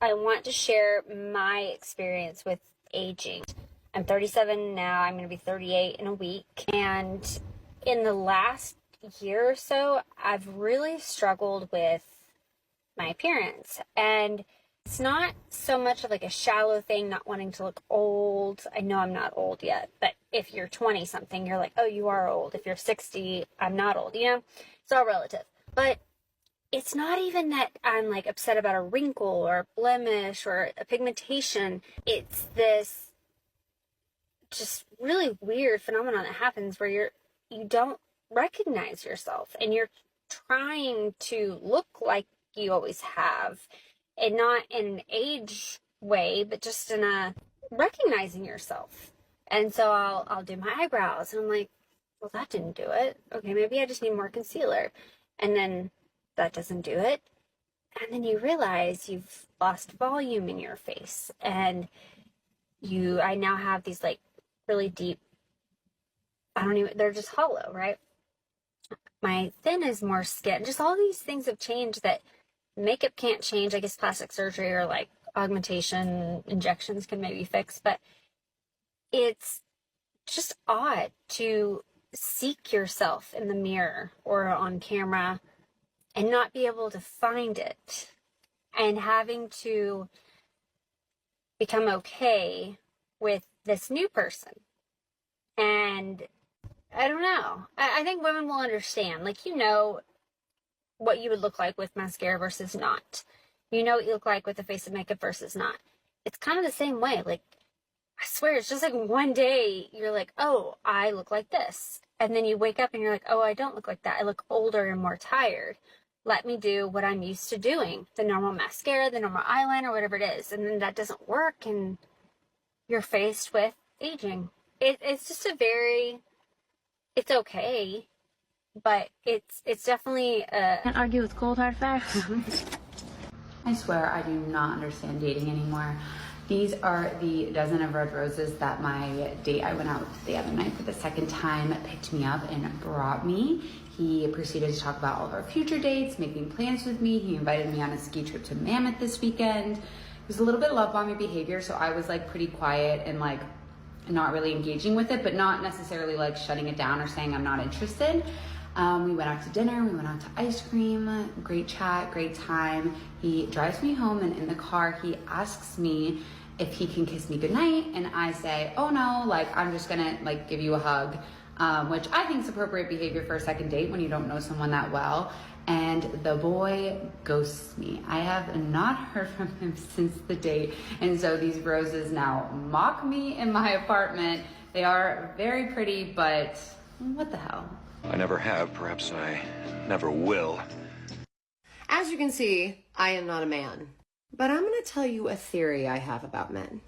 I want to share my experience with aging. I'm 37 now. I'm going to be 38 in a week. And in the last year or so, I've really struggled with my appearance. And it's not so much of like a shallow thing, not wanting to look old. I know I'm not old yet, but if you're 20 something, you're like, oh, you are old. If you're 60, I'm not old, you know? It's all relative. But it's not even that I'm like upset about a wrinkle or a blemish or a pigmentation. It's this just really weird phenomenon that happens where you don't recognize yourself and you're trying to look like you always have, and not in an age way, but just in a recognizing yourself. And so I'll do my eyebrows and I'm like, well, that didn't do it. Okay, maybe I just need more concealer. And then that doesn't do it. And then you realize you've lost volume in your face, and I now have these like really deep, they're just hollow, right? My thin is more skin. Just all these things have changed that makeup can't change. I guess plastic surgery or like augmentation injections can maybe fix, but it's just odd to seek yourself in the mirror or on camera and not be able to find it, and having to become okay with this new person. And I don't know. I think women will understand. Like, you know what you would look like with mascara versus not. You know what you look like with a face of makeup versus not. It's kind of the same way. Like, I swear, it's just like one day you're like, oh, I look like this. And then you wake up and you're like, oh, I don't look like that. I look older and more tired. Let me do what I'm used to doing. The normal mascara, the normal eyeliner, whatever it is. And then that doesn't work and you're faced with aging. It's just it's okay, but it's definitely Can't argue with cold hard facts. I swear I do not understand dating anymore. These are the dozen of red roses that my date I went out with the other night for the second time picked me up and brought me. He proceeded to talk about all of our future dates, making plans with me. He invited me on a ski trip to Mammoth this weekend. It was a little bit love bombing behavior, so I was like pretty quiet and like not really engaging with it, but not necessarily like shutting it down or saying I'm not interested. We went out to dinner, we went out to ice cream, great chat, great time. He drives me home, and in the car, he asks me if he can kiss me goodnight, and I say, oh no, like I'm just gonna like give you a hug, which I think is appropriate behavior for a second date when you don't know someone that well. And the boy ghosts me. I have not heard from him since the date, and so these roses now mock me in my apartment. They are very pretty, but what the hell? I never have, perhaps I never will. As you can see, I am not a man. But I'm going to tell you a theory I have about men.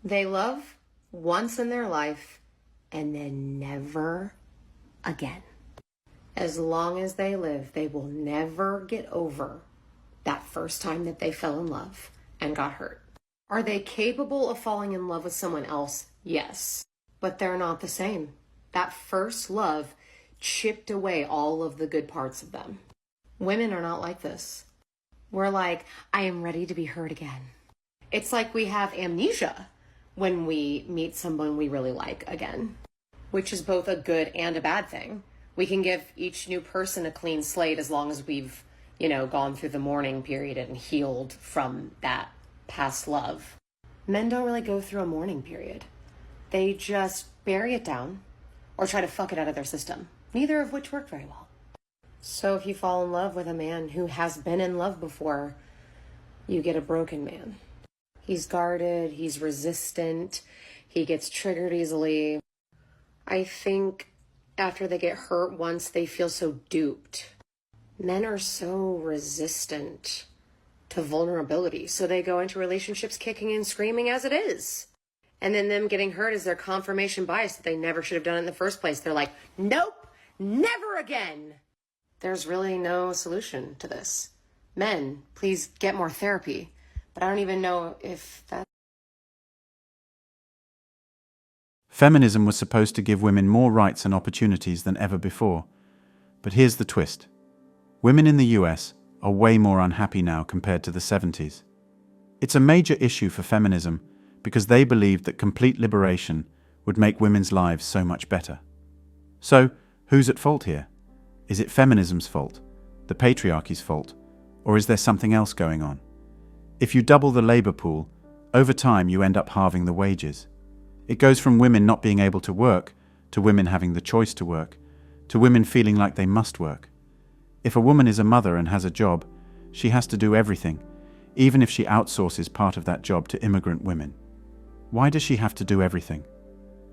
They love once in their life and then never again. As long as they live, they will never get over that first time that they fell in love and got hurt. Are they capable of falling in love with someone else? Yes. But they're not the same. That first love chipped away all of the good parts of them. Women are not like this. We're like, I am ready to be hurt again. It's like we have amnesia when we meet someone we really like again, which is both a good and a bad thing. We can give each new person a clean slate as long as we've, gone through the mourning period and healed from that past love. Men don't really go through a mourning period. They just bury it down or try to fuck it out of their system, neither of which work very well. So if you fall in love with a man who has been in love before, you get a broken man. He's guarded, he's resistant, he gets triggered easily. I think after they get hurt once, they feel so duped. Men are so resistant to vulnerability, so they go into relationships kicking and screaming as it is. And then them getting hurt is their confirmation bias that they never should have done it in the first place. They're like, nope, never again. There's really no solution to this. Men, please get more therapy. But I don't even know if that... Feminism was supposed to give women more rights and opportunities than ever before. But here's the twist. Women in the US are way more unhappy now compared to the 70s. It's a major issue for feminism because they believed that complete liberation would make women's lives so much better. So, who's at fault here? Is it feminism's fault, the patriarchy's fault, or is there something else going on? If you double the labor pool, over time you end up halving the wages. It goes from women not being able to work, to women having the choice to work, to women feeling like they must work. If a woman is a mother and has a job, she has to do everything, even if she outsources part of that job to immigrant women. Why does she have to do everything?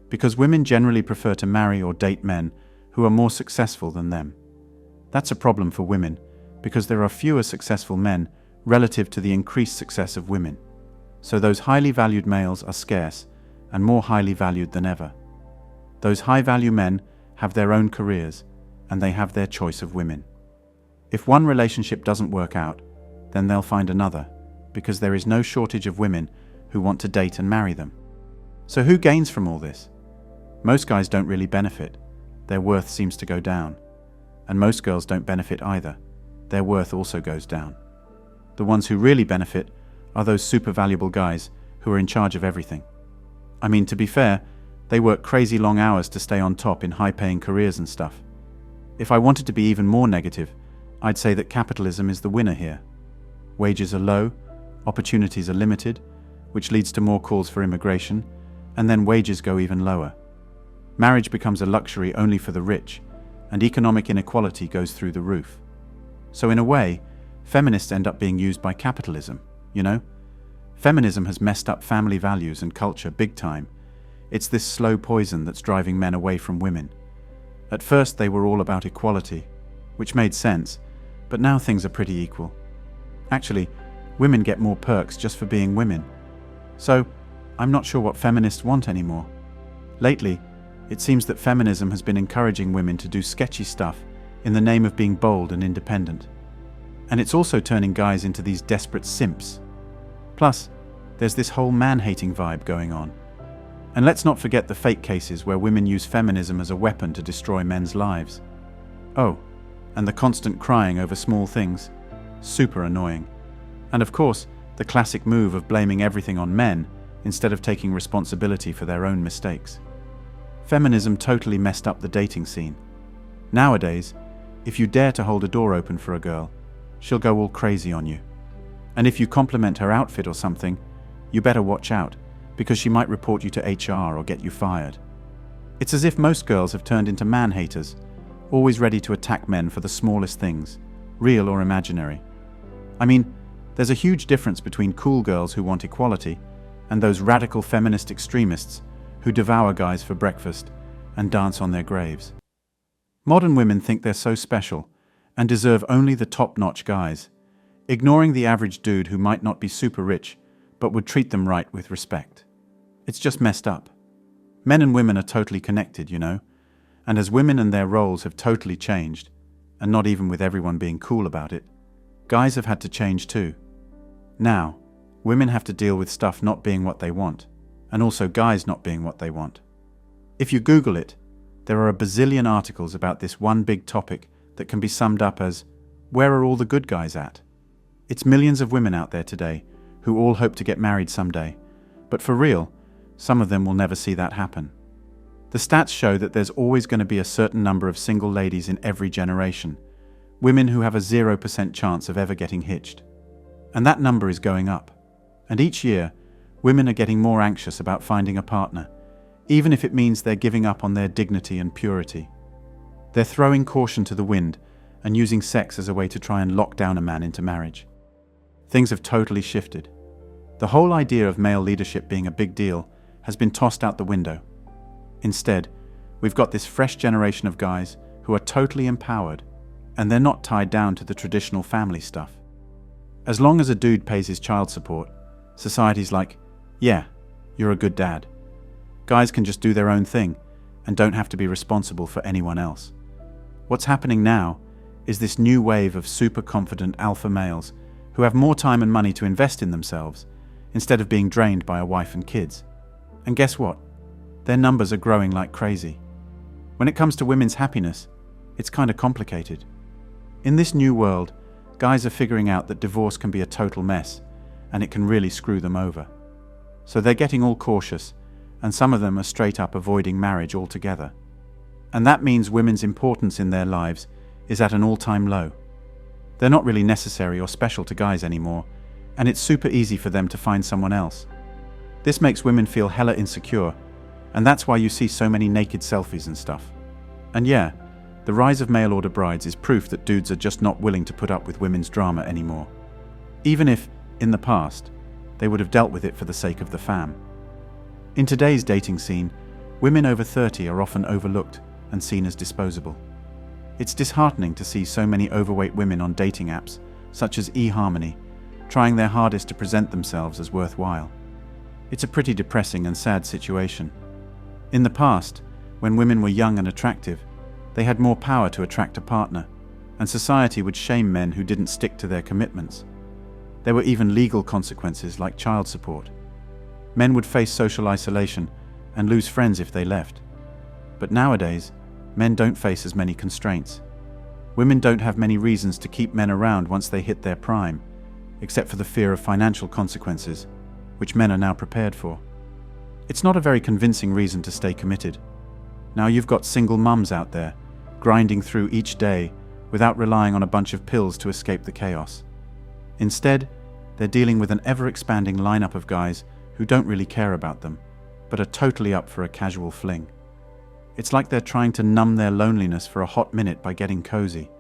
Because women generally prefer to marry or date men who are more successful than them. That's a problem for women, because there are fewer successful men relative to the increased success of women. So those highly valued males are scarce and more highly valued than ever. Those high-value men have their own careers, and they have their choice of women. If one relationship doesn't work out, then they'll find another, because there is no shortage of women who want to date and marry them. So who gains from all this? Most guys don't really benefit. Their worth seems to go down. And most girls don't benefit either. Their worth also goes down. The ones who really benefit are those super valuable guys who are in charge of everything. I mean, to be fair, they work crazy long hours to stay on top in high-paying careers and stuff. If I wanted to be even more negative, I'd say that capitalism is the winner here. Wages are low, opportunities are limited, which leads to more calls for immigration, and then wages go even lower. Marriage becomes a luxury only for the rich, and economic inequality goes through the roof. So in a way, feminists end up being used by capitalism, you know? Feminism has messed up family values and culture big time. It's this slow poison that's driving men away from women. At first they were all about equality, which made sense, but now things are pretty equal. Actually, women get more perks just for being women. So, I'm not sure what feminists want anymore. Lately, it seems that feminism has been encouraging women to do sketchy stuff in the name of being bold and independent. And it's also turning guys into these desperate simps. Plus, there's this whole man-hating vibe going on. And let's not forget the fake cases where women use feminism as a weapon to destroy men's lives. Oh, and the constant crying over small things. Super annoying. And of course, the classic move of blaming everything on men instead of taking responsibility for their own mistakes. Feminism totally messed up the dating scene. Nowadays, if you dare to hold a door open for a girl, she'll go all crazy on you. And if you compliment her outfit or something, you better watch out, because she might report you to HR or get you fired. It's as if most girls have turned into man-haters, always ready to attack men for the smallest things, real or imaginary. I mean, there's a huge difference between cool girls who want equality and those radical feminist extremists who devour guys for breakfast and dance on their graves. Modern women think they're so special and deserve only the top-notch guys, ignoring the average dude who might not be super rich but would treat them right with respect. It's just messed up. Men and women are totally connected, you know, and as women and their roles have totally changed, and not even with everyone being cool about it, guys have had to change too. Now, women have to deal with stuff not being what they want, and also guys not being what they want. If you Google it, there are a bazillion articles about this one big topic that can be summed up as, where are all the good guys at? It's millions of women out there today who all hope to get married someday, but for real, some of them will never see that happen. The stats show that there's always going to be a certain number of single ladies in every generation, women who have a 0% chance of ever getting hitched. And that number is going up. And each year, women are getting more anxious about finding a partner, even if it means they're giving up on their dignity and purity. They're throwing caution to the wind and using sex as a way to try and lock down a man into marriage. Things have totally shifted. The whole idea of male leadership being a big deal has been tossed out the window. Instead, we've got this fresh generation of guys who are totally empowered, and they're not tied down to the traditional family stuff. As long as a dude pays his child support, society's like, yeah, you're a good dad. Guys can just do their own thing and don't have to be responsible for anyone else. What's happening now is this new wave of super confident alpha males who have more time and money to invest in themselves instead of being drained by a wife and kids. And guess what? Their numbers are growing like crazy. When it comes to women's happiness, it's kind of complicated. In this new world, guys are figuring out that divorce can be a total mess, and it can really screw them over. So they're getting all cautious, and some of them are straight up avoiding marriage altogether. And that means women's importance in their lives is at an all-time low. They're not really necessary or special to guys anymore, and it's super easy for them to find someone else. This makes women feel hella insecure, and that's why you see so many naked selfies and stuff. And yeah, the rise of mail-order brides is proof that dudes are just not willing to put up with women's drama anymore. Even if, in the past, they would have dealt with it for the sake of the fam. In today's dating scene, women over 30 are often overlooked and seen as disposable. It's disheartening to see so many overweight women on dating apps, such as eHarmony, trying their hardest to present themselves as worthwhile. It's a pretty depressing and sad situation. In the past, when women were young and attractive, they had more power to attract a partner, and society would shame men who didn't stick to their commitments. There were even legal consequences like child support. Men would face social isolation and lose friends if they left. But nowadays, men don't face as many constraints. Women don't have many reasons to keep men around once they hit their prime, except for the fear of financial consequences, which men are now prepared for. It's not a very convincing reason to stay committed. Now you've got single mums out there, grinding through each day without relying on a bunch of pills to escape the chaos. Instead, they're dealing with an ever-expanding lineup of guys who don't really care about them, but are totally up for a casual fling. It's like they're trying to numb their loneliness for a hot minute by getting cozy.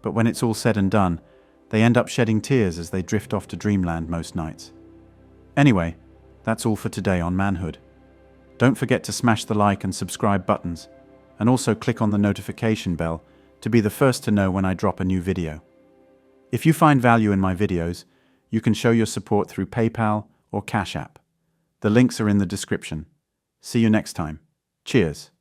But when it's all said and done, they end up shedding tears as they drift off to dreamland most nights. Anyway, that's all for today on Manhood. Don't forget to smash the like and subscribe buttons, and also click on the notification bell to be the first to know when I drop a new video. If you find value in my videos, you can show your support through PayPal or Cash App. The links are in the description. See you next time. Cheers.